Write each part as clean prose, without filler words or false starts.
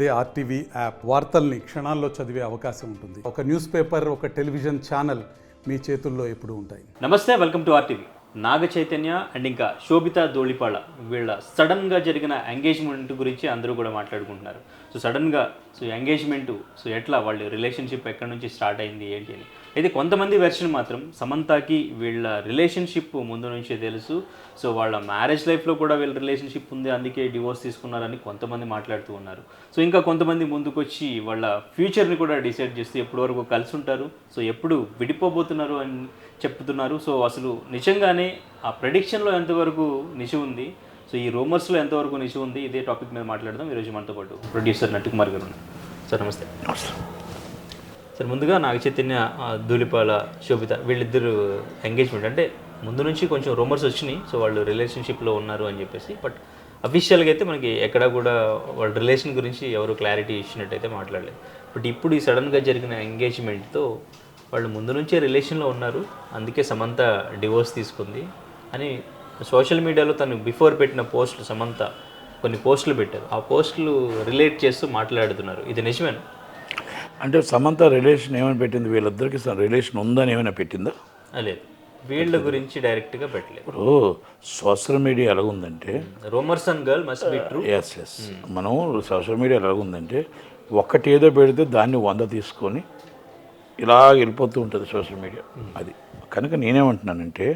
అదే RTV app వార్తల్ని క్షణాల్లో చదివే అవకాశం ఉంటుంది. ఒక న్యూస్ పేపర్, ఒక టెలివిజన్ ఛానల్ మీ చేతుల్లో ఎప్పుడూ ఉంటాయి. నమస్తే, welcome to RTV. Naga Chaitanya and ఇంకా శోభితా ధూళిపాళ వీళ్ళ సడన్గా జరిగిన ఎంగేజ్మెంట్ గురించి అందరూ కూడా మాట్లాడుకుంటున్నారు. సడన్గా ఎంగేజ్మెంటు ఎట్లా వాళ్ళ రిలేషన్షిప్ ఎక్కడి నుంచి స్టార్ట్ అయింది ఏంటి అని అయితే కొంతమంది వెర్షన్ మాత్రం సమంతకి వీళ్ళ రిలేషన్షిప్ ముందు నుంచే తెలుసు. వాళ్ళ మ్యారేజ్ లైఫ్లో కూడా వీళ్ళ రిలేషన్షిప్ ఉంది, అందుకే డివోర్స్ తీసుకున్నారని కొంతమంది మాట్లాడుతూ ఉన్నారు. ఇంకా కొంతమంది ముందుకొచ్చి వాళ్ళ ఫ్యూచర్ని కూడా డిసైడ్ చేస్తూ ఎప్పటి వరకు కలిసి ఉంటారు, ఎప్పుడు విడిపోబోతున్నారు అని చెప్తున్నారు. అసలు నిజంగానే ఆ ప్రెడిక్షన్లో ఎంతవరకు నిజం ఉంది, ఈ రూమర్స్లో ఎంతవరకు నిజం ఉంది, ఇదే టాపిక్ మీద మాట్లాడదాం. ఈరోజు మనతో పాటు ప్రొడ్యూసర్ నటికుమార్ గారు ఉన్నారు. సార్ నమస్తే. సార్ ముందుగా నాగ చైతన్య ధూళిపాళ శోభిత వీళ్ళిద్దరు ఎంగేజ్మెంట్ అంటే ముందు నుంచి కొంచెం రూమర్స్ వచ్చినాయి, వాళ్ళు రిలేషన్షిప్లో ఉన్నారు అని చెప్పేసి. బట్ అఫీషియల్గా అయితే మనకి ఎక్కడ కూడా వాళ్ళ రిలేషన్ గురించి ఎవరు క్లారిటీ ఇచ్చినట్టయితే మాట్లాడలేదు. బట్ ఇప్పుడు ఈ సడన్గా జరిగిన ఎంగేజ్మెంట్తో వాళ్ళు ముందు నుంచే రిలేషన్లో ఉన్నారు, అందుకే సమంత డివోర్స్ తీసుకుంది అని సోషల్ మీడియాలో తను బిఫోర్ పెట్టిన పోస్టులు సమంత కొన్ని పోస్టులు పెట్టారు. ఆ పోస్టులు రిలేట్ చేస్తూ మాట్లాడుతున్నారు. ఇది నిజమేనా? అంటే సమంత రిలేషన్ ఏమైనా పెట్టింది, వీళ్ళిద్దరికి రిలేషన్ ఉందని ఏమైనా పెట్టిందా? లేదు, వీళ్ళ గురించి డైరెక్ట్గా పెట్టలేదు. ఇప్పుడు సోషల్ మీడియా ఎలాగుందంటే rumours and girl must be true. Yes మనం సోషల్ మీడియా ఎలాగుందంటే ఒక్కటి ఏదో పెడితే దాన్ని 100 తీసుకొని ఇలా వెళ్ళిపోతూ ఉంటుంది సోషల్ మీడియా. అది కనుక నేనేమంటున్నానంటే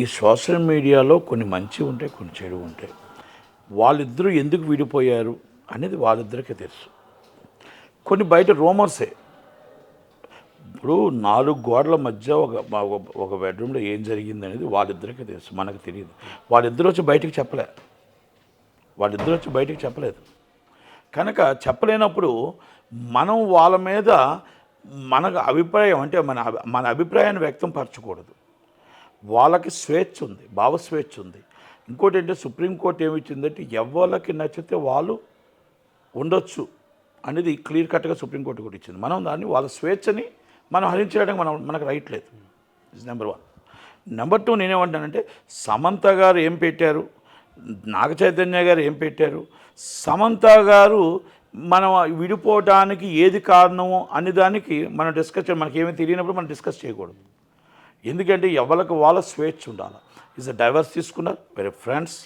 ఈ సోషల్ మీడియాలో కొన్ని మంచి ఉంటాయి, కొన్ని చెడు ఉంటాయి. వాళ్ళిద్దరూ ఎందుకు విడిపోయారు అనేది వాళ్ళిద్దరికీ తెలుసు. కొన్ని బయట రూమర్సే. ఇప్పుడు 4 గోడల మధ్య ఒక బెడ్రూమ్లో ఏం జరిగింది అనేది వాళ్ళిద్దరికీ తెలుసు, మనకు తెలియదు. వాళ్ళిద్దరూ వచ్చి బయటికి చెప్పలేదు. కనుక చెప్పలేనప్పుడు మనం వాళ్ళ మీద మనకు అభిప్రాయం అంటే మన అభిప్రాయాన్ని వ్యక్తం పరచకూడదు. వాళ్ళకి స్వేచ్ఛ ఉంది, భావస్వేచ్ఛ ఉంది. ఇంకోటి అంటే సుప్రీంకోర్టు ఏమి ఇచ్చిందంటే ఎవరికి నచ్చితే వాళ్ళు ఉండొచ్చు అనేది క్లియర్ కట్గా సుప్రీంకోర్టు కూడా ఇచ్చింది. మనం దాన్ని వాళ్ళ స్వేచ్ఛని మనం హరించడానికి మనకు రైట్ లేదు. Is number 1. నెంబర్ 2 నేనేమంటానంటే సమంత గారు ఏం పెట్టారు, నాగ చైతన్య గారు ఏం పెట్టారు, సమంత గారు మనం విడిపోవడానికి ఏది కారణమో అనే దానికి మనం డిస్కస్ మనకేమీ తెలియనప్పుడు మనం డిస్కస్ చేయకూడదు. ఎందుకంటే ఎవరికి వాళ్ళ స్వేచ్ఛ ఉండాలి. ఈజ్ అ డైవర్స్ తీసుకున్నారు, very friends,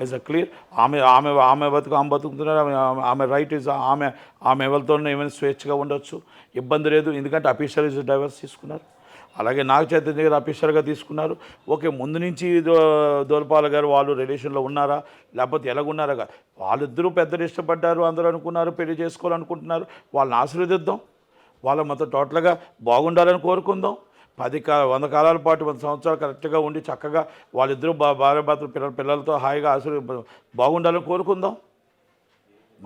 is a clear. ఆమె బతుకుతున్నారు, ఆమె రైట్ ఈజ్ ఆమె ఎవరితోనే ఏమైనా స్వేచ్ఛగా ఉండొచ్చు, ఇబ్బంది లేదు. ఎందుకంటే అఫీషియల్ ఈజ్ డైవర్స్ తీసుకున్నారు. అలాగే నాగ చైతన్య గారు అఫీషియల్గా తీసుకున్నారు. ఓకే, ముందు నుంచి ధూళిపాళ గారు వాళ్ళు రిలేషన్లో ఉన్నారా లేకపోతే ఎలాగున్నారా, వాళ్ళిద్దరూ పెద్దలు ఇష్టపడ్డారు, అందరూ అనుకున్నారు, పెళ్లి చేసుకోవాలనుకుంటున్నారు. వాళ్ళని ఆశీర్వదిద్దాం, వాళ్ళ మొత్తం టోటల్గా బాగుండాలని కోరుకుందాం. 100 కాలాల పాటు 100 సంవత్సరాలు కరెక్ట్గా ఉండి చక్కగా వాళ్ళిద్దరూ భార్యాభర్తలు పిల్లలతో హాయిగా బాగుండాలని కోరుకుందాం.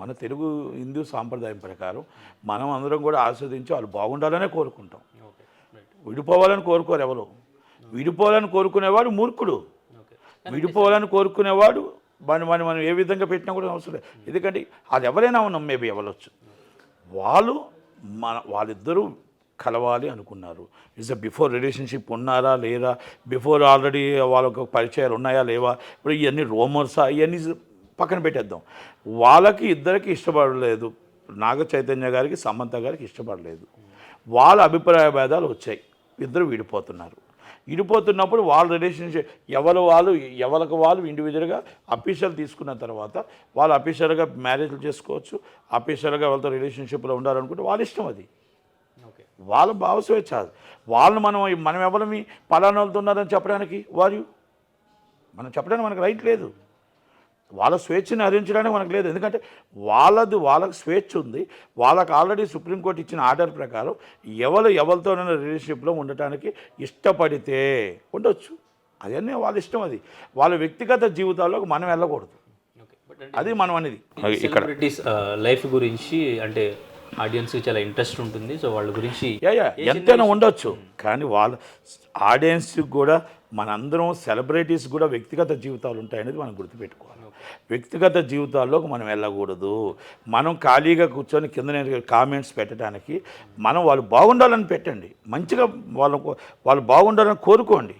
మన తెలుగు హిందూ సాంప్రదాయం ప్రకారం మనం అందరం కూడా ఆస్వాదించి వాళ్ళు బాగుండాలనే కోరుకుంటాం. విడిపోవాలని కోరుకోరు ఎవరు. విడిపోవాలని కోరుకునేవాడు మూర్ఖుడు. విడిపోవాలని కోరుకునేవాడు మనం ఏ విధంగా పెట్టినా కూడా అవసరం లేదు. ఎందుకంటే అది ఎవరైనా ఉన్నాం, మేబీ ఎవరొచ్చు. వాళ్ళిద్దరూ కలవాలి అనుకున్నారు. ఇస్ అ బిఫోర్ రిలేషన్షిప్ ఉన్నారా లేదా, బిఫోర్ ఆల్రెడీ వాళ్ళకు పరిచయాలు ఉన్నాయా లేవా, ఇప్పుడు ఇవన్నీ రూమర్సా, ఇవన్నీ పక్కన పెట్టేద్దాం. వాళ్ళకి ఇద్దరికి ఇష్టపడలేదు, నాగ చైతన్య గారికి సమంత గారికి ఇష్టపడలేదు. వాళ్ళ అభిప్రాయ భేదాలు వచ్చాయి, ఇద్దరు విడిపోతున్నప్పుడు వాళ్ళ రిలేషన్షిప్ ఎవరికి వాళ్ళు ఇండివిజువల్గా అఫీషియల్ తీసుకున్న తర్వాత వాళ్ళు అఫీషియల్గా మ్యారేజ్లు చేసుకోవచ్చు, అఫీషియల్గా వాళ్ళతో రిలేషన్షిప్లో ఉండాలనుకుంటే వాళ్ళ ఇష్టం. అది వాళ్ళ భావస్వేచ్ఛ. వాళ్ళని మనం ఎవరిని పలానా వాళ్ళతో ఉన్నారని చెప్పడానికి మనం చెప్పడానికి మనకు రైట్ లేదు. వాళ్ళ స్వేచ్ఛని హరించడానికి మనకు లేదు. ఎందుకంటే వాళ్ళకి స్వేచ్ఛ ఉంది. వాళ్ళకి ఆల్రెడీ సుప్రీంకోర్టు ఇచ్చిన ఆర్డర్ ప్రకారం ఎవరితోనైనా రిలేషన్షిప్లో ఉండటానికి ఇష్టపడితే ఉండొచ్చు. అవన్నీ వాళ్ళ ఇష్టం. అది వాళ్ళ వ్యక్తిగత జీవితాల్లోకి మనం వెళ్ళకూడదు. అది మనం అనేది ఇక్కడ లైఫ్ గురించి అంటే ఆడియన్స్కి చాలా ఇంట్రెస్ట్ ఉంటుంది. వాళ్ళ గురించి ఎంతైనా ఉండొచ్చు. కానీ వాళ్ళ ఆడియన్స్కి కూడా మనందరం సెలబ్రిటీస్ కూడా వ్యక్తిగత జీవితాలు ఉంటాయనేది మనం గుర్తుపెట్టుకోవాలి. వ్యక్తిగత జీవితాల్లోకి మనం వెళ్ళకూడదు. మనం ఖాళీగా కూర్చొని కింద కామెంట్స్ పెట్టడానికి వాళ్ళు బాగుండాలని పెట్టండి, మంచిగా వాళ్ళు బాగుండాలని కోరుకోండి.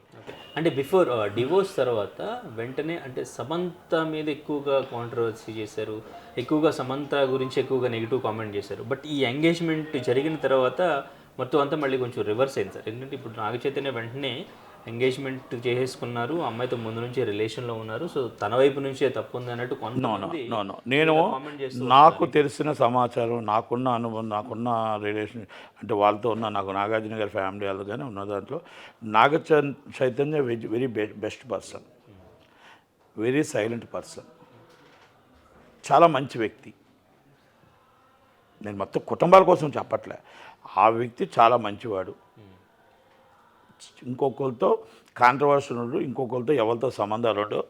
అంటే బిఫోర్ డివోర్స్ తర్వాత వెంటనే అంటే సమంత మీద ఎక్కువగా కాంట్రవర్సీ చేశారు, ఎక్కువగా సమంత గురించి ఎక్కువగా నెగిటివ్ కామెంట్ చేశారు. బట్ ఈ ఎంగేజ్మెంట్ జరిగిన తర్వాత మొత్తం అంతా మళ్ళీ కొంచెం రివర్స్ అయింది సార్. ఎందుకంటే ఇప్పుడు నాగ చైతన్య వెంటనే ఎంగేజ్మెంట్ చేసేసుకున్నారు, అమ్మాయితో ముందు నుంచి రిలేషన్లో ఉన్నారు, సో తన వైపు నుంచే తప్పు ఉంది అన్నట్టు కొంతమంది నేను కామెంట్ చేస్తూ నాకు తెలిసిన సమాచారం, నాకున్న అనుభవం, నాకున్న రిలేషన్ అంటే వాళ్ళతో ఉన్న నాకు నాగార్జున గారి ఫ్యామిలీ వాళ్ళు కానీ ఉన్న దాంట్లో Chaitanya very best person, very silent person, చాలా మంచి వ్యక్తి. నేను మొత్తం కుటుంబాల కోసం చెప్పట్లే, ఆ వ్యక్తి చాలా మంచివాడు. ఇంకొకరితో కాంట్రవర్షియల్ ఉండడు, ఇంకొకరితో ఎవరితో సంబంధాలు ఉండవు.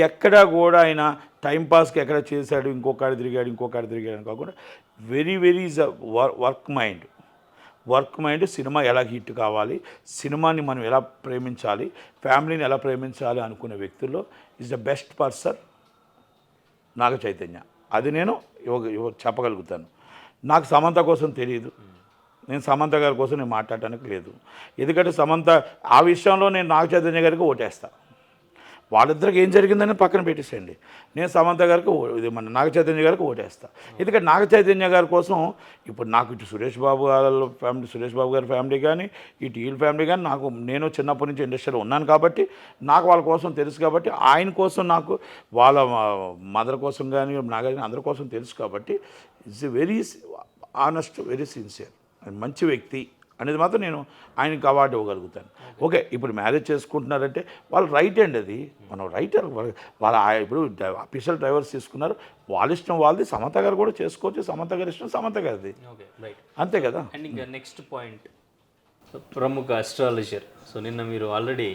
ఎక్కడా కూడా ఆయన టైంపాస్కి ఎక్కడ చేశాడు, ఇంకొకటి తిరిగాడు అని కాకుండా very is a work mind. Cinema ఎలా హిట్ కావాలి, సినిమాని మనం ఎలా ప్రేమించాలి, ఫ్యామిలీని ఎలా ప్రేమించాలి అనుకునే వ్యక్తుల్లో is the best person Naga Chaitanya. అది నేను చెప్పగలుగుతాను. నాకు సమంత కోసం తెలియదు, నేను సమంత గారి కోసం నేను మాట్లాడటానికి లేదు. ఎందుకంటే సమంత ఆ విషయంలో నేను నాగ చైతన్య గారికి ఓటేస్తాను. వాళ్ళిద్దరికి ఏం జరిగిందని పక్కన పెట్టేసేయండి, నేను సమంత గారికి ఇది మన నాగ చైతన్య గారికి ఓటేస్తాను. ఎందుకంటే నాగ చైతన్య గారి కోసం ఇప్పుడు నాకు ఇటు సురేష్ బాబు గారి ఫ్యామిలీ కానీ ఇటు వీళ్ళ ఫ్యామిలీ కానీ నేను చిన్నప్పటి నుంచి ఇండస్ట్రీలో ఉన్నాను కాబట్టి నాకు వాళ్ళ కోసం తెలుసు. కాబట్టి ఆయన కోసం నాకు వాళ్ళ మదర్ కోసం కానీ నాగార్జున అందరి కోసం తెలుసు. కాబట్టి it's very honest, very sincere, మంచి వ్యక్తి అనేది మాత్రం నేను ఆయనకి అవార్డు ఇవ్వగలుగుతాను. ఓకే, ఇప్పుడు మ్యారేజ్ చేసుకుంటున్నారంటే వాళ్ళు రైట్ అండి, అది మనం రైట్. వాళ్ళ ఇప్పుడు అఫీషియల్ డ్రైవర్స్ తీసుకున్నారు, వాళ్ళ ఇష్టం వాళ్ళది. సమంత గారు కూడా చేసుకోవచ్చు, సమంత గారి ఇష్టం సమంత గారిది, అంతే కదా. అండ్ ఇంకా నెక్స్ట్ పాయింట్, ప్రముఖ అస్ట్రాలజర్, సో నిన్న మీరు ఆల్రెడీ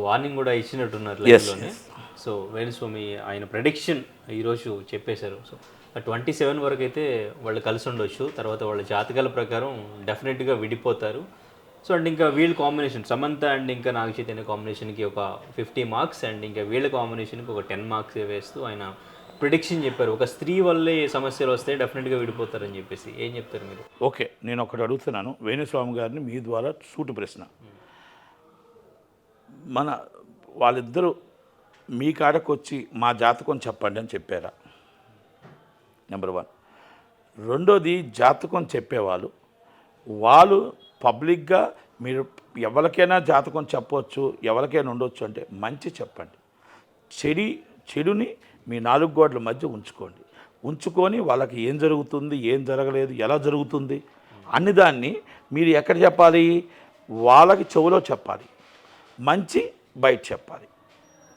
వార్నింగ్ కూడా ఇచ్చినట్టున్నారు లైవ్లోనే. సో వేణుస్వామి ఆయన ప్రెడిక్షన్ ఈరోజు చెప్పేశారు. సో 27 వరకు అయితే వాళ్ళు కలిసి ఉండొచ్చు, తర్వాత వాళ్ళ జాతకాల ప్రకారం డెఫినెట్గా విడిపోతారు. సో అండ్ ఇంకా వీళ్ళ కాంబినేషన్ సమంత అండ్ ఇంకా నాగ చైతన్య కాంబినేషన్కి ఒక 50 మార్క్స్ అండ్ ఇంకా వీళ్ళ కాంబినేషన్కి ఒక 10 మార్క్స్ వేస్తూ ఆయన ప్రిడిక్షన్ చెప్పారు. ఒక స్త్రీ వల్లే సమస్యలు వస్తే డెఫినెట్గా విడిపోతారని చెప్పేసి. ఏం చెప్తారు మీరు? ఓకే, నేను ఒకటి అడుగుతున్నాను వేణుస్వామి గారిని మీ ద్వారా సూటు ప్రశ్న. వాళ్ళిద్దరూ మీ కాడకు వచ్చి మా జాతకం చెప్పండి అని చెప్పారా? నెంబర్ 1. రెండోది, జాతకం చెప్పేవాళ్ళు వాళ్ళు పబ్లిక్గా మీరు ఎవరికైనా జాతకం చెప్పవచ్చు, ఎవరికైనా ఉండొచ్చు అంటే మంచి చెప్పండి. చెడుని మీ 4 గోడల మధ్య ఉంచుకొని వాళ్ళకి ఏం జరుగుతుంది, ఏం జరగలేదు, ఎలా జరుగుతుంది అన్ని దాన్ని మీరు ఎక్కడ చెప్పాలి? వాళ్ళకి చెవులో చెప్పాలి, మంచి బయట చెప్పాలి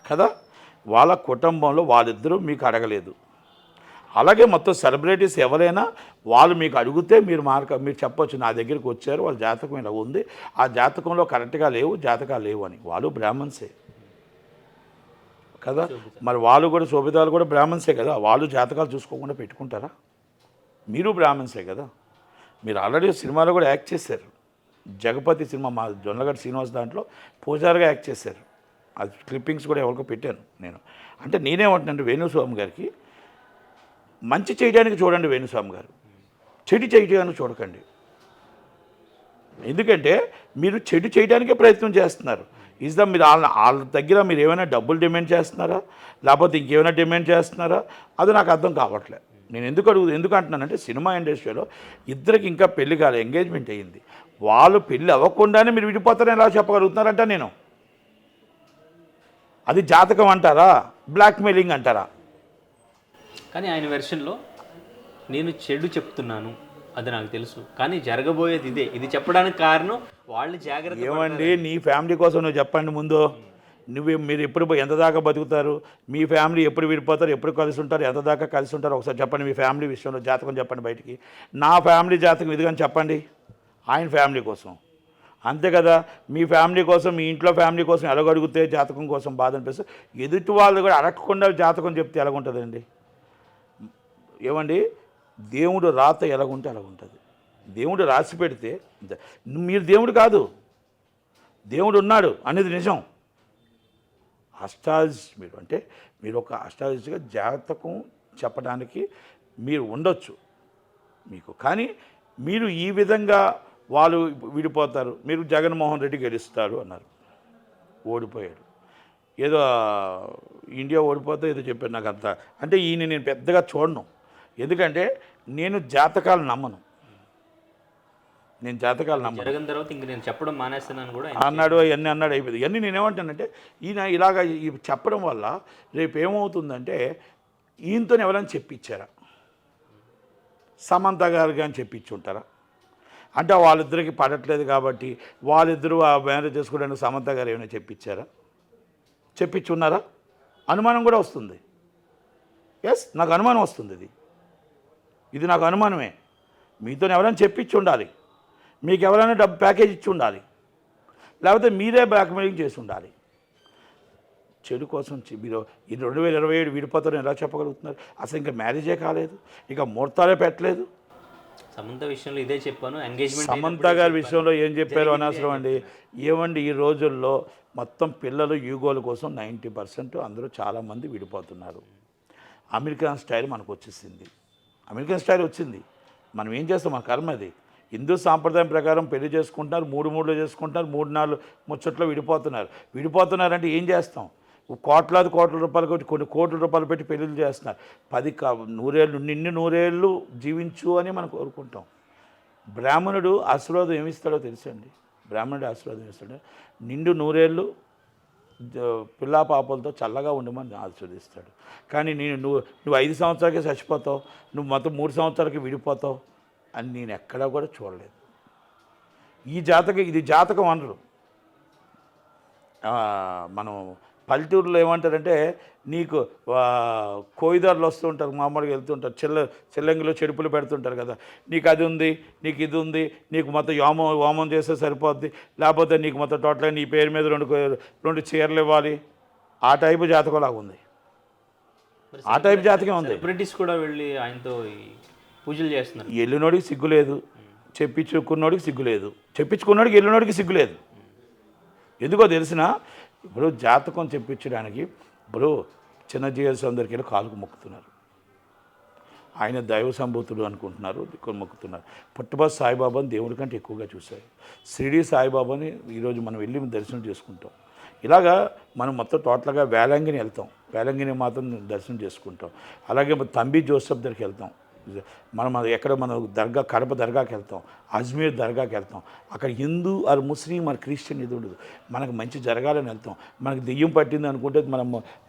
కదా. వాళ్ళ కుటుంబంలో వాళ్ళిద్దరూ మీకు అడగలేదు. అలాగే మొత్తం సెలబ్రిటీస్ ఎవరైనా వాళ్ళు మీకు అడిగితే మీరు చెప్పొచ్చు, నా దగ్గరికి వచ్చారు, వాళ్ళ జాతకం ఇలా ఉంది, ఆ జాతకంలో కరెక్ట్గా లేవు, జాతకాలు లేవు అని. వాళ్ళు బ్రాహ్మణ్సే కదా, మరి వాళ్ళు కూడా శోభితాలు కూడా బ్రాహ్మణ్సే కదా. వాళ్ళు జాతకాలు చూసుకోకుండా పెట్టుకుంటారా? మీరు బ్రాహ్మణ్సే కదా. మీరు ఆల్రెడీ సినిమాలో కూడా యాక్ట్ చేశారు. జగపతి సినిమా మా జొన్నలగడ్డ శ్రీనివాస్ దాంట్లో పూజారిగా యాక్ట్ చేశారు. అది క్లిప్పింగ్స్ కూడా ఎవరికో పెట్టాను నేను. అంటే నేనేమంటున్నాను, వేణుస్వామి గారికి మంచి చేయడానికి చూడండి వేణుస్వామి గారు, చెడు చేయడానికి చూడకండి. ఎందుకంటే మీరు చెడు చేయడానికే ప్రయత్నం చేస్తున్నారు. మీరు వాళ్ళ దగ్గర మీరు ఏమైనా డబ్బులు డిమాండ్ చేస్తున్నారా, లేకపోతే ఇంకేమైనా డిమాండ్ చేస్తున్నారా, అది నాకు అర్థం కావట్లేదు. నేను ఎందుకు అంటున్నానంటే సినిమా ఇండస్ట్రీలో ఇద్దరికి ఇంకా పెళ్లి కాలే, ఎంగేజ్మెంట్ అయ్యింది. వాళ్ళు పెళ్ళి అవ్వకుండానే మీరు విడిపోతారని ఎలా చెప్పగలుగుతున్నారంట? నేను అది జాతకం అంటారా, బ్లాక్మెయిలింగ్ అంటారా? కానీ ఆయన వెర్షన్లో నేను చెడు చెప్తున్నాను, అది నాకు తెలుసు, కానీ జరగబోయేది ఇదే, ఇది చెప్పడానికి కారణం వాళ్ళు జాగ్రత్త. ఏమండి, నీ ఫ్యామిలీ కోసం నువ్వు చెప్పండి ముందు. మీరు ఎప్పుడు ఎంత దాకా బతుకుతారు, మీ ఫ్యామిలీ ఎప్పుడు విడిపోతారు, ఎప్పుడు కలిసి ఉంటారు, ఎంత దాకా కలిసి ఉంటారు, ఒకసారి చెప్పండి. మీ ఫ్యామిలీ విషయంలో జాతకం చెప్పండి బయటికి. నా ఫ్యామిలీ జాతకం ఇదిగని చెప్పండి ఆయన ఫ్యామిలీ కోసం, అంతే కదా. మీ ఫ్యామిలీ కోసం, మీ ఇంట్లో ఫ్యామిలీ కోసం ఎలాగడిగితే జాతకం కోసం బాధ అనిపిస్తుంది. ఎదుటి వాళ్ళు కూడా అడగకుండా జాతకం చెప్తే ఎలాగుంటుందండి? ఏమండి, దేవుడు రాత ఎలాగుంటే అలాగుంటుంది. దేవుడు రాసి పెడితే మీరు దేవుడు కాదు, దేవుడు ఉన్నాడు అనేది నిజం. అస్ట్రాలజిస్ట్ మీరు అంటే మీరు ఒక అస్ట్రాలజిస్ట్గా జాతకం చెప్పడానికి మీరు ఉండొచ్చు మీకు, కానీ మీరు ఈ విధంగా వాళ్ళు విడిపోతారు, మీరు జగన్మోహన్ రెడ్డి గెలుస్తాడు అన్నారు, ఓడిపోయాడు. ఏదో ఇండియా ఓడిపోతే ఏదో చెప్పారు నాకు అంత. అంటే ఈయన నేను పెద్దగా చూడను, ఎందుకంటే నేను జాతకాలు నమ్మను. నేను జాతకాలు నమ్మను. జరిగిన తర్వాత ఇంక నేను చెప్పడం మానేస్తున్నాను కూడా ఆయన అన్నాడు అవన్నీ అన్నాడు, అయిపోయింది. ఇవన్నీ నేనేమంటానంటే ఈయన ఇలాగ ఈ చెప్పడం వల్ల రేపు ఏమవుతుందంటే ఈయనతో ఎవరైనా చెప్పించారా, సమంత గారు కానీ చెప్పించి ఉంటారా? అంటే వాళ్ళిద్దరికి పడట్లేదు కాబట్టి వాళ్ళిద్దరూ ఆ మ్యారేజ్ చేసుకోవడానికి సమంత గారు ఏమైనా చెప్పించారా? చెప్పించున్నారా? అనుమానం కూడా వస్తుంది. ఎస్, నాకు అనుమానం వస్తుంది. ఇది నాకు అనుమానమే. మీతో ఎవరైనా చెప్పించి ఉండాలి, మీకు ఎవరైనా డబ్బు ప్యాకేజ్ ఇచ్చి ఉండాలి, లేకపోతే మీరే బ్లాక్మెయిలింగ్ చేసి ఉండాలి. చెడు కోసం మీరు ఈ 2027 విడిపోతారని ఎలా చెప్పగలుగుతున్నారు? అసలు ఇంకా మ్యారేజే కాలేదు, ఇక ముహూర్తాలే పెట్టలేదు. సమంత విషయంలో ఇదే చెప్పాను, ఎంగేజ్మెంట్ సమంత గారి విషయంలో ఏం చెప్పారు అనవసరం అండి. ఏమండి, ఈ రోజుల్లో మొత్తం పిల్లలు యూగోల కోసం 90% అందరూ చాలామంది విడిపోతున్నారు. అమెరికన్ స్టైల్ మనకు వచ్చేసింది. అమెరికన్ స్టైల్ వచ్చింది, మనం ఏం చేస్తాం? మన కర్మ అది. హిందూ సాంప్రదాయం ప్రకారం పెళ్లి చేసుకుంటున్నారు, 3 చేసుకుంటున్నారు, 3-4 ముచ్చట్లో విడిపోతున్నారంటే ఏం చేస్తాం? కోట్ల రూపాయలు కొట్టి కొన్ని కోట్ల రూపాయలు పెట్టి పెళ్ళిళ్ళు చేస్తున్నారు. 100 నిన్ను 100 జీవించు అని మనం కోరుకుంటాం. బ్రాహ్మణుడు ఆశీర్వాదం ఏమిస్తాడో తెలుసండి? బ్రాహ్మణుడు ఆశీర్వాదం ఏమిస్తాడు? నిండు 100 పిల్లా పాపలతో చల్లగా ఉండమని ఆశీర్వదిస్తాడు. కానీ నువ్వు 5 సంవత్సరాలకే చచ్చిపోతావు, నువ్వు మొత్తం 3 సంవత్సరాలకి విడిపోతావు అని నేను ఎక్కడా కూడా చూడలేదు. ఇది జాతకం అనరు. మనం పల్లెటూరులో ఏమంటారంటే, నీకు కోయిదారులు వస్తూ ఉంటారు, మామూలుగా వెళ్తుంటారు, చెల్లంగిలో చెడుపులు పెడుతుంటారు కదా, నీకు అది ఉంది, నీకు ఇది ఉంది, నీకు మొత్తం హోమం చేస్తే సరిపోద్ది, లేకపోతే నీకు మొత్తం టోటల్గా నీ పేరు మీద 2 చీరలు ఇవ్వాలి. ఆ టైపు జాతకం లాగా ఉంది. ఆ టైపు జాతకం ఉంది. సెలబ్రిటీస్ కూడా వెళ్ళి ఆయనతో పూజలు చేస్తున్నారు. ఎల్లునోడికి సిగ్గులేదు, చెప్పించుకున్నోడికి సిగ్గులేదు, చెప్పించుకున్నోడికి ఎల్లునోడికి సిగ్గులేదు. ఎందుకో తెలిసిన, ఇప్పుడు జాతకం చెప్పించడానికి ఇప్పుడు చిన్నజీఎస్ అందరికీ కాలుకు మొక్కుతున్నారు. ఆయన దైవ సంభూతుడు అనుకుంటున్నారు, మొక్కుతున్నారు. పుట్టబస్ సాయిబాబాని దేవుడి కంటే ఎక్కువగా చూశారు. షిరిడి సాయిబాబాని ఈరోజు మనం వెళ్ళి దర్శనం చేసుకుంటాం. ఇలాగా మనం మొత్తం టోటల్గా వేలంగిని వెళ్తాం, వేలంగిని మాత్రం దర్శనం చేసుకుంటాం. అలాగే తంబి జోసెఫ్ దగ్గరికి వెళ్తాం. మనం ఎక్కడ మనం కడప దర్గాకి వెళ్తాం, అజ్మీర్ దర్గాకి వెళ్తాం. అక్కడ Hindu or Muslim or Christian ఇది ఉండదు. మనకు మంచి జరగాలని వెళ్తాం. మనకు దెయ్యం పట్టింది అనుకుంటే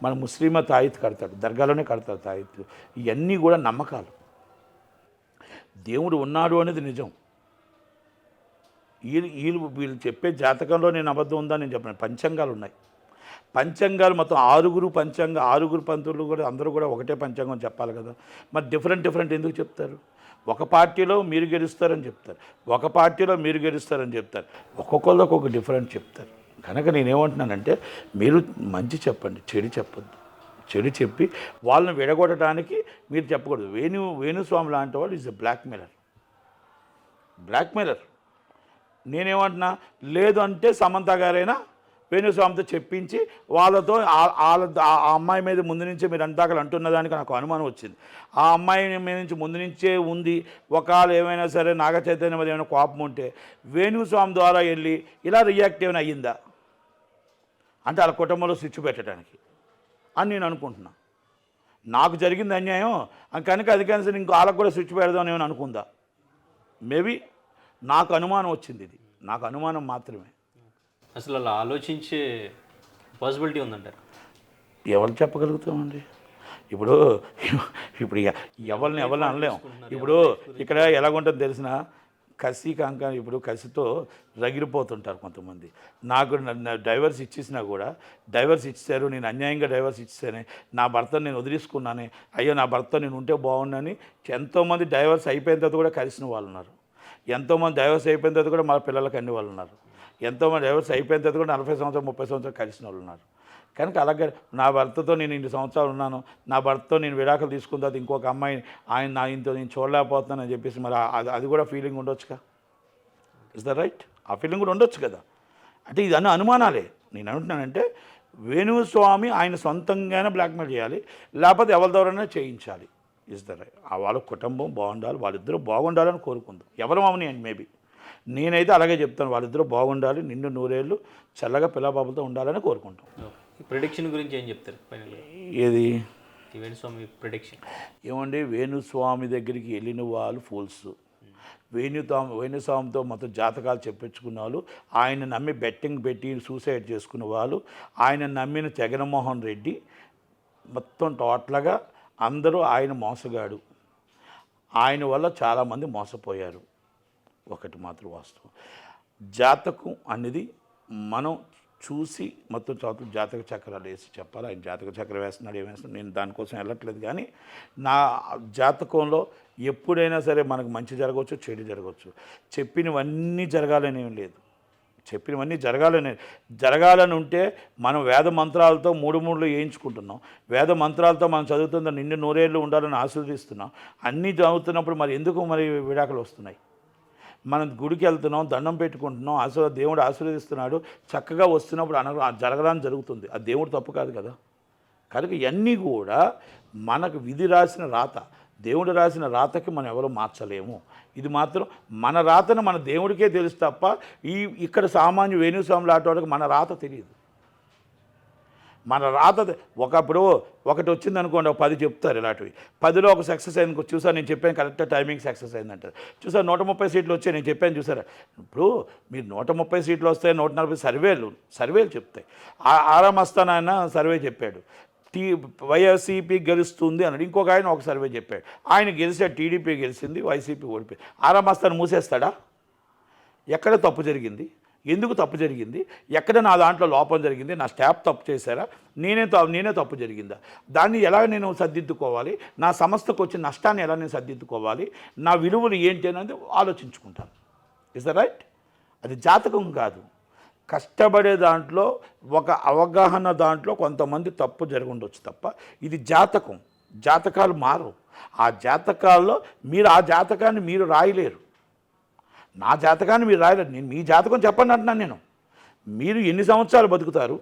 మన ముస్లిమే తాయిత్ కడతాడు, దర్గాలోనే కడతాడు తాయిత్. ఇవన్నీ కూడా నమ్మకాలు. దేవుడు ఉన్నాడు అనేది నిజం. వీళ్ళు చెప్పే జాతకంలో నేను అబద్ధం ఉందని నేను చెప్పాను. పంచాంగాలు ఉన్నాయి. పంచాంగాలు మొత్తం 6 పంతులు కూడా అందరూ కూడా ఒకటే పంచాంగం చెప్పాలి కదా. మరి డిఫరెంట్ ఎందుకు చెప్తారు? ఒక పార్టీలో మీరు గెలుస్తారని చెప్తారు, ఒక పార్టీలో మీరు గెలుస్తారని చెప్తారు, ఒక్కొక్కళ్ళు ఒక్కొక్క డిఫరెంట్ చెప్తారు. కనుక నేనేమంటున్నానంటే, మీరు మంచి చెప్పండి, చెడు చెప్పొద్దు. చెడు చెప్పి వాళ్ళని విడగొట్టడానికి మీరు చెప్పకూడదు. వేణుస్వామి లాంటి వాళ్ళు ఈజ్ ఎ బ్లాక్మెయిలర్. నేనేమంటున్నా, లేదు అంటే సమంత గారైనా వేణుస్వామితో చెప్పించి వాళ్ళతో ఆ అమ్మాయి మీద ముందు నుంచే మీరు అంతాకలు అంటున్న దానికి నాకు అనుమానం వచ్చింది. ఆ అమ్మాయి మీద నుంచి ముందు నుంచే ఉంది. ఒకవేళ ఏమైనా సరే నాగ చైతన్యం మీద ఏమైనా కోపం ఉంటే వేణుస్వామి ద్వారా వెళ్ళి ఇలా రియాక్ట్ ఏమైనా అయ్యిందా అంటే వాళ్ళ కుటుంబంలో స్విచ్ పెట్టడానికి అని నేను అనుకుంటున్నా. నాకు జరిగింది అన్యాయం కనుక అది కానీ ఇంకో వాళ్ళకు కూడా స్విచ్ పెడదామని ఏమైనా అనుకుందా? మేబీ నాకు అనుమానం వచ్చింది. ఇది నాకు అనుమానం మాత్రమే. అసలు అలా ఆలోచించే పాసిబిలిటీ ఉందంటారు? ఎవరు చెప్పగలుగుతామండి? ఇప్పుడు ఎవరిని అనలేము. ఇప్పుడు ఇక్కడ ఎలాగుంటుందో తెలిసిన కసి కాంక ఇప్పుడు కసితో రగిలిపోతుంటారు కొంతమంది. నాకు డైవర్స్ ఇచ్చేసినా కూడా, డైవర్స్ ఇచ్చారు, నేను అన్యాయంగా డైవర్స్ ఇచ్చానే, నా భర్తను నేను వదిలేసుకున్నానే, అయ్యో నా భర్త నేను ఉంటే బాగుండని ఎంతోమంది డైవర్స్ అయిపోయిన తర్వాత కూడా కలిసిన వాళ్ళు ఉన్నారు. ఎంతోమంది డైవర్స్ అయిపోయిన తర్వాత కూడా మా పిల్లలకి అన్ని వాళ్ళు ఉన్నారు. ఎంతోమంది డైవర్స్ అయిపోయిన తర్వాత కూడా 40 సంవత్సరాలు 30 సంవత్సరాలు కలిసిన వాళ్ళు ఉన్నారు. కనుక అలాగే నా భర్తతో నేను 2 సంవత్సరాలు ఉన్నాను, నా భర్తతో నేను విడాకులు తీసుకున్న తర్వాత ఇంకొక అమ్మాయి ఆయనతో నేను చూడలేకపోతున్నానని చెప్పేసి మరి అది కూడా ఫీలింగ్ ఉండొచ్చుగా. Is the right? ఆ ఫీలింగ్ కూడా ఉండొచ్చు కదా. అంటే ఇది అనుమానాలే. నేను అంటున్నానంటే వేణుస్వామి ఆయన సొంతంగానే బ్లాక్మెయిల్ చేయాలి, లేకపోతే ఎవరి ద్వారానే చేయించాలి. Is the right? వాళ్ళ కుటుంబం బాగుండాలి, వాళ్ళిద్దరూ బాగుండాలని కోరుకుందాం. ఎవరు మామని అండి మేబీ నేనైతే అలాగే చెప్తాను. వాళ్ళిద్దరూ బాగుండాలి, నిండు 100 చల్లగా పిల్లబాబులతో ఉండాలని కోరుకుంటాం. ప్రిడిక్షన్ గురించి ఏం చెప్తారు ఫైనల్గా ఏది ఈ వేణుస్వామి ప్రిడిక్షన్? ఏమండి, వేణుస్వామి దగ్గరికి వెళ్ళిన వాళ్ళు ఫూల్స్. వేణుస్వామితో మొత్తం జాతకాలు చెప్పించుకున్న వాళ్ళు, ఆయన నమ్మి బెట్టింగ్ పెట్టి సూసైడ్ చేసుకున్న వాళ్ళు, ఆయన నమ్మిన జగన్మోహన్ రెడ్డి, మొత్తం టోటల్గా అందరూ ఆయన మోసగాడు. ఆయన వల్ల చాలామంది మోసపోయారు. ఒకటి మాత్రం వాస్తవం, జాతకం అనేది మనం చూసి మొత్తం జాతక చక్రాలు వేసి చెప్పాలి. ఆయన జాతక చక్రం వేస్తున్నాడు, ఏమేస్తున్నాడు, నేను దానికోసం వెళ్ళట్లేదు. కానీ నా జాతకంలో ఎప్పుడైనా సరే మనకు మంచి జరగవచ్చు, చెడు జరగవచ్చు. చెప్పినవన్నీ జరగాలని ఏం లేదు. చెప్పినవన్నీ జరగాలని ఉంటే మనం వేద మంత్రాలతో మూడు వేయించుకుంటున్నాం. వేద మంత్రాలతో మనం చదువుతున్న నిండు నూరేళ్ళు ఉండాలని ఆశీర్వదిస్తున్నాం. అన్నీ చదువుతున్నప్పుడు మరి ఎందుకు విడాకులు వస్తున్నాయి? మనం గుడికి వెళ్తున్నాం, దండం పెట్టుకుంటున్నాం, దేవుడు ఆశీర్వదిస్తున్నాడు, చక్కగా వస్తున్నప్పుడు జరగడానికి జరుగుతుంది. అది దేవుడు తప్పు కాదు కదా. కనుక ఇవన్నీ కూడా మనకు విధి రాసిన రాత, దేవుడు రాసిన రాతకి మనం ఎవరో మార్చలేము. ఇది మాత్రం మన రాతను మన దేవుడికే తెలుసు తప్ప ఇక్కడ సామాన్య వేణుస్వామి లాంటి వాళ్ళకి మన రాత తెలియదు. మన రాత ఒకటి వచ్చింది అనుకోండి, 10 చెప్తారు ఇలాంటివి. 10లో ఒక సక్సెస్ అయింది చూసారు, నేను చెప్పాను కరెక్ట్ టైమింగ్ సక్సెస్ అయిందంటారు. చూసారు 130 సీట్లు వచ్చాయి, నేను చెప్పాను చూసారా. ఇప్పుడు మీరు 130 సీట్లు వస్తాయి, 140 సర్వేలు చెప్తాయి. ఆరామస్తానైనా సర్వే చెప్పాడు, వైఎస్సీపీ గెలుస్తుంది అన్నాడు. ఇంకొక ఆయన ఒక సర్వే చెప్పాడు, ఆయన గెలిచాడు, టీడీపీ గెలిచింది, వైసీపీ ఓడిపోయింది. ఆరామస్తాను మూసేస్తాడా? ఎక్కడ తప్పు జరిగింది? ఎందుకు తప్పు జరిగింది? ఎక్కడ నా దాంట్లో లోపం జరిగింది? నా స్టాఫ్ తప్పు చేశారా? నేనే తప్పు జరిగిందా? దాన్ని ఎలా నేను సర్దిద్దుకోవాలి? నా సంస్థకు వచ్చిన నష్టాన్ని ఎలా నేను సర్దిద్దుకోవాలి? నా విలువలు ఏంటి అనేది ఆలోచించుకుంటాను. Is the right? అది జాతకం కాదు. కష్టపడే దాంట్లో ఒక అవగాహన దాంట్లో కొంతమంది తప్పు జరిగి ఉండొచ్చు తప్ప ఇది జాతకం. జాతకాలు మారు. ఆ జాతకాల్లో ఆ జాతకాన్ని మీరు రాయలేరు. నా జాతకాన్ని మీరు రాయలేరు. నేను మీ జాతకం చెప్పండి అంటున్నాను నేను. మీరు ఎన్ని సంవత్సరాలు బతుకుతారు?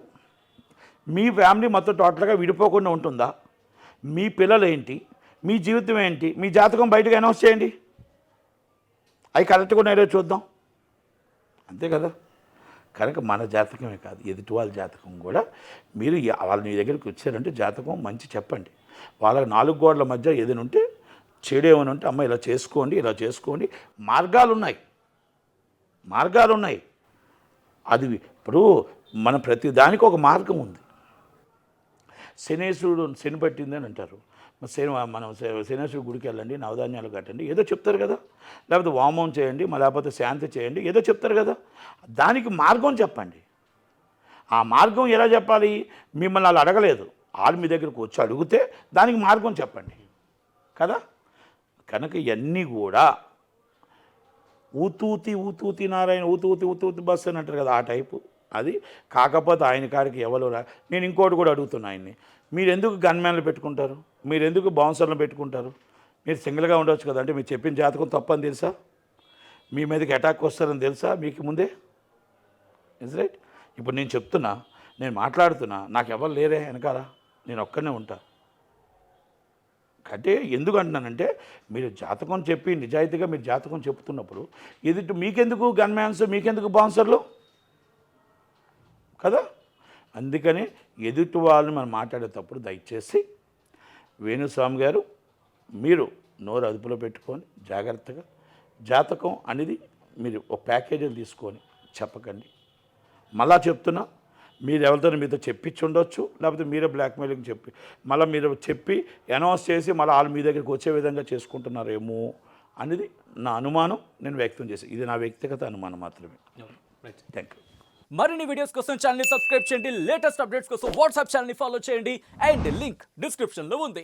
మీ ఫ్యామిలీ మొత్తం టోటల్గా విడిపోకుండా ఉంటుందా? మీ పిల్లలు ఏంటి? మీ జీవితం ఏంటి? మీ జాతకం బయటకు అనౌన్స్ చేయండి. అవి కరెక్ట్గా ఉన్నాయో చూద్దాం. అంతే కదా. కనుక మన జాతకమే కాదు, ఎదుటి వాళ్ళ జాతకం కూడా మీరు వాళ్ళు మీ దగ్గరికి వచ్చారంటే జాతకం మంచి చెప్పండి. వాళ్ళకి 4 గోడల మధ్య ఏదైనా ఉంటే, చెడు ఏమైనా ఉంటే, అమ్మ ఇలా చేసుకోండి. మార్గాలు ఉన్నాయి. అది ఇప్పుడు మన ప్రతి దానికి ఒక మార్గం ఉంది. శని పట్టింది అని అంటారు. మనం శనేశ్వరుడు గుడికి వెళ్ళండి, నవధాన్యాలు కట్టండి, ఏదో చెప్తారు కదా. లేకపోతే వామం చేయండి, లేకపోతే శాంతి చేయండి, ఏదో చెప్తారు కదా. దానికి మార్గం చెప్పండి. ఆ మార్గం ఎలా చెప్పాలి? మిమ్మల్ని వాళ్ళు అడగలేదు, వాళ్ళు మీ దగ్గరకు వచ్చి అడిగితే దానికి మార్గం చెప్పండి కదా. కనుక ఇవన్నీ కూడా ఊతూతి నారాయణ ఊతూతి బస్సు అని అంటారు కదా, ఆ టైపు అది. కాకపోతే ఆయన కాడికి ఎవరు నేను ఇంకోటి కూడా అడుగుతున్నా ఆయన్ని, మీరు ఎందుకు గన్మ్యాన్లు పెట్టుకుంటారు? మీరు ఎందుకు బౌన్సర్లు పెట్టుకుంటారు? మీరు సింగిల్గా ఉండవచ్చు కదా. అంటే మీరు చెప్పిన జాతకం తప్పని తెలుసా? మీ మీదకి అటాక్ వస్తారని తెలుసా మీకు ముందే? Is right? ఇప్పుడు నేను చెప్తున్నా, నేను మాట్లాడుతున్నా, నాకు ఎవరు లేరే వెనకాల, నేను ఒక్కనే ఉంటా. అంటే ఎందుకు అంటున్నానంటే, మీరు జాతకం చెప్పి నిజాయితీగా మీరు జాతకం చెప్తున్నప్పుడు ఎదుటి మీకెందుకు గన్మ్యాన్స్, మీకెందుకు బౌన్సర్లు కదా. అందుకని ఎదుటి వాళ్ళని మనం మాట్లాడేటప్పుడు దయచేసి వేణుస్వామి గారు మీరు నోరు అదుపులో పెట్టుకొని జాగ్రత్తగా జాతకం అనేది మీరు ఒక ప్యాకేజీని తీసుకొని చెప్పకండి. మళ్ళా చెప్తున్నా, మీరు ఎవరితో మీతో చెప్పించి ఉండొచ్చు, లేకపోతే మీరే బ్లాక్మెయిలింగ్ చెప్పి మళ్ళీ మీరు చెప్పి అనౌన్స్ చేసి మళ్ళీ వాళ్ళు మీ దగ్గరికి వచ్చే విధంగా చేసుకుంటున్నారేమో అనేది నా అనుమానం, నేను వ్యక్తం చేసి. ఇది నా వ్యక్తిగత అనుమానం మాత్రమే. Thank you. మరిన్ని వీడియోస్ కోసం ఛానల్ ని సబ్స్క్రైబ్ చేయండి. లేటెస్ట్ అప్డేట్స్ కోసం వాట్సాప్ ఛానల్ ని ఫాలో చేయండి. అండ్ లింక్ డిస్క్రిప్షన్ లో ఉంది.